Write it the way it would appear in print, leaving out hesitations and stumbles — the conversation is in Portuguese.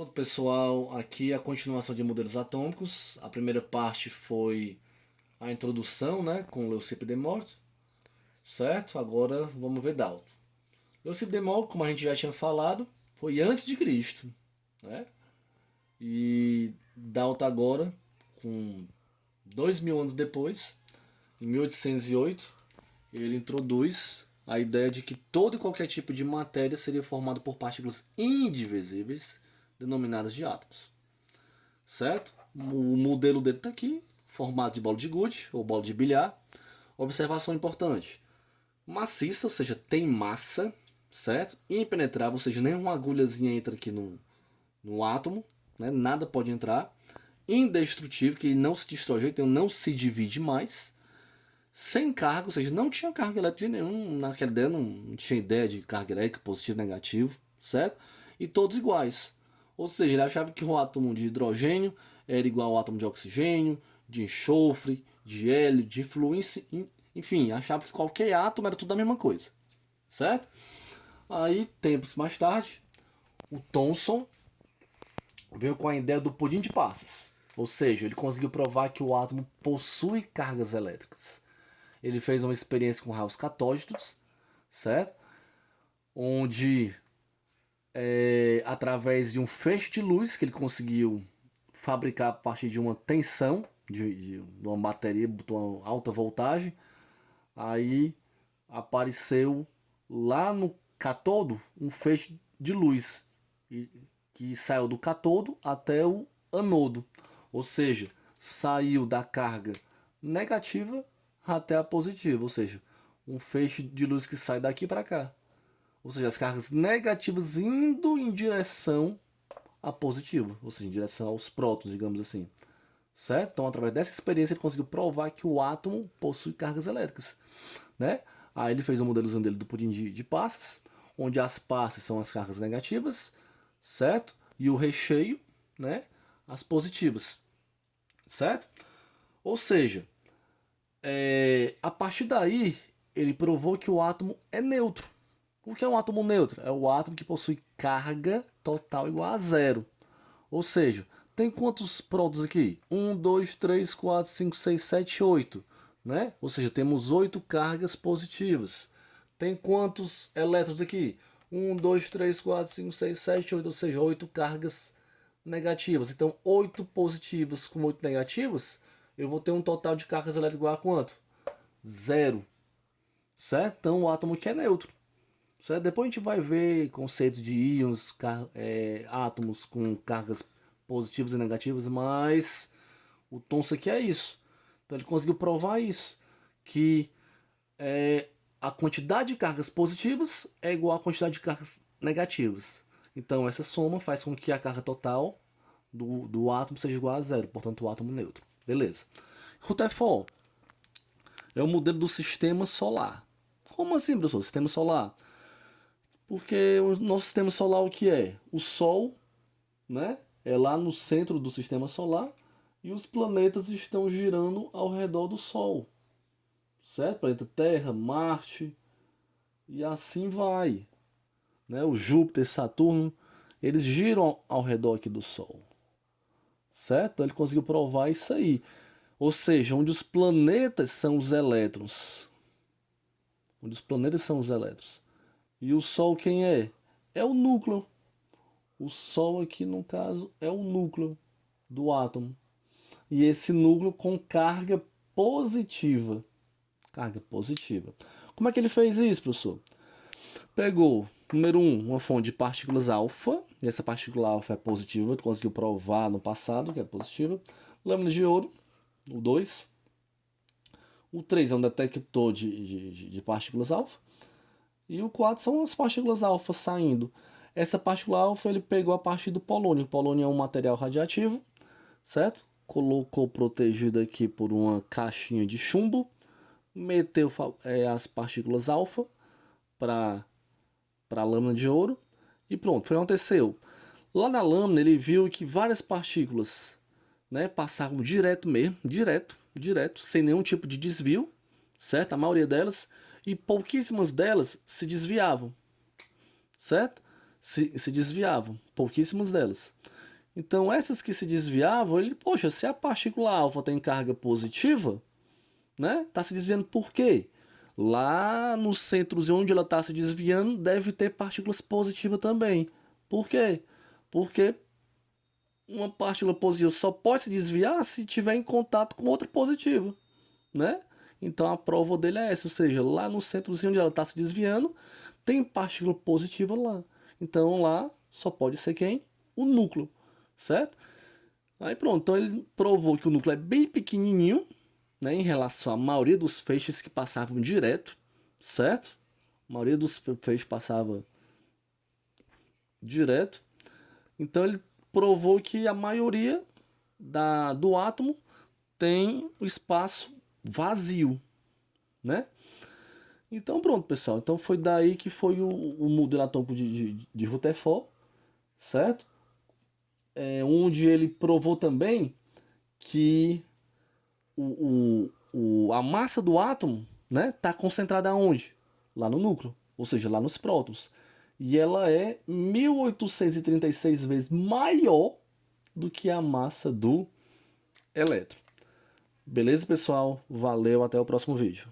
Pronto, pessoal, aqui é a continuação de modelos atômicos. A primeira parte foi a introdução, né, com Leucipo de Moivre, certo? Agora vamos ver Dalton. Leucipo de Moivre, como a gente já tinha falado, foi antes de Cristo, né? E Dalton agora, com 2000 anos depois, em 1808, ele introduz a ideia de que todo e qualquer tipo de matéria seria formado por partículas indivisíveis, denominadas de átomos. Certo? O modelo dele está aqui, formato de bola de gude ou bola de bilhar. Observação importante: maciça, ou seja, tem massa, certo? Impenetrável, ou seja, nenhuma agulhazinha entra aqui no átomo, né? Nada pode entrar. Indestrutível, que não se destrói, então não se divide mais. Sem carga, ou seja, não tinha carga elétrica de nenhum. Naquela ideia não tinha ideia de carga elétrica, positivo, negativo, certo? E todos iguais. Ou seja, ele achava que o átomo de hidrogênio era igual ao átomo de oxigênio, de enxofre, de hélio, de fluência, enfim, achava que qualquer átomo era tudo a mesma coisa, certo? Aí, tempos mais tarde, o Thomson veio com a ideia do pudim de passas. Ou seja, ele conseguiu provar que o átomo possui cargas elétricas. Ele fez uma experiência com raios catódicos, certo? Onde, através de um feixe de luz que ele conseguiu fabricar a partir de uma tensão de uma bateria, botou uma alta voltagem, aí apareceu lá no catodo um feixe de luz que saiu do catodo até o anodo, ou seja, saiu da carga negativa até a positiva, ou seja, um feixe de luz que sai daqui para cá, ou seja, as cargas negativas indo em direção a positiva, ou seja, em direção aos prótons, digamos assim. Certo? Então, através dessa experiência, ele conseguiu provar que o átomo possui cargas elétricas, né? Aí ele fez o modelozinho dele do pudim de passas, onde as passas são as cargas negativas, certo? E o recheio, né? As positivas, certo? Ou seja, a partir daí, ele provou que o átomo é neutro. O que é um átomo neutro? É o átomo que possui carga total igual a zero. Ou seja, tem quantos prótons aqui? Um, 2, 3, 4, 5, 6, 7, 8. Né? Ou seja, temos 8 cargas positivas. Tem quantos elétrons aqui? Um, 2, 3, 4, 5, 6, 7, 8. Ou seja, 8 cargas negativas. Então, 8 positivas com 8 negativas, eu vou ter um total de cargas elétricas igual a quanto? Zero. Certo? Então, o átomo que é neutro. Certo? Depois a gente vai ver conceitos de íons, átomos com cargas positivas e negativas, mas o Thomson aqui é isso. Então ele conseguiu provar isso, que a quantidade de cargas positivas é igual à quantidade de cargas negativas. Então essa soma faz com que a carga total do átomo seja igual a zero, portanto o átomo neutro. Beleza. Rutherford é o modelo do sistema solar. Como assim, professor? Sistema solar? Porque o nosso sistema solar o que é? O Sol, né? É lá no centro do sistema solar e os planetas estão girando ao redor do Sol, certo? Planeta Terra, Marte e assim vai, né? O Júpiter, Saturno, eles giram ao redor aqui do Sol, certo? Então ele conseguiu provar isso aí. Ou seja, onde os planetas são os elétrons, onde os planetas são os elétrons. E o Sol quem é? É o núcleo. O Sol aqui, no caso, é o núcleo do átomo. E esse núcleo com carga positiva. Carga positiva. Como é que ele fez isso, professor? Pegou, número um, uma fonte de partículas alfa. E essa partícula alfa é positiva. Ele conseguiu provar no passado que é positiva. Lâmina de ouro, o 2. O 3 é um detector de partículas alfa. E o 4 são as partículas alfa saindo. Essa partícula alfa ele pegou a partir do polônio. O polônio é um material radiativo, certo? Colocou protegido aqui por uma caixinha de chumbo, meteu as partículas alfa para a lâmina de ouro e pronto, foi o que aconteceu. Lá na lâmina ele viu que várias partículas, né, passavam direto mesmo, direto, sem nenhum tipo de desvio, certo? A maioria delas, e pouquíssimas delas se desviavam, certo? se desviavam, pouquíssimas delas. Então, essas que se desviavam, ele, poxa, se a partícula alfa tem carga positiva, né? Tá se desviando por quê? Lá nos centros onde ela está se desviando, deve ter partículas positivas também. Por quê? Porque uma partícula positiva só pode se desviar se tiver em contato com outra positiva, né? Então a prova dele é essa, ou seja, lá no centrozinho onde ela está se desviando, tem partícula positiva lá. Então lá só pode ser quem? O núcleo, certo? Aí pronto, então ele provou que o núcleo é bem pequenininho, né, em relação à maioria dos feixes que passavam direto, certo? A maioria dos feixes passava direto. Então ele provou que a maioria do átomo tem o espaço vazio, né? Então pronto, pessoal. Então foi daí que foi o modelo atômico de Rutherford, certo? Onde ele provou também que a massa do átomo, né, está concentrada onde? Lá no núcleo, ou seja, lá nos prótons. E ela é 1836 vezes maior do que a massa do elétron. Beleza, pessoal? Valeu, até o próximo vídeo.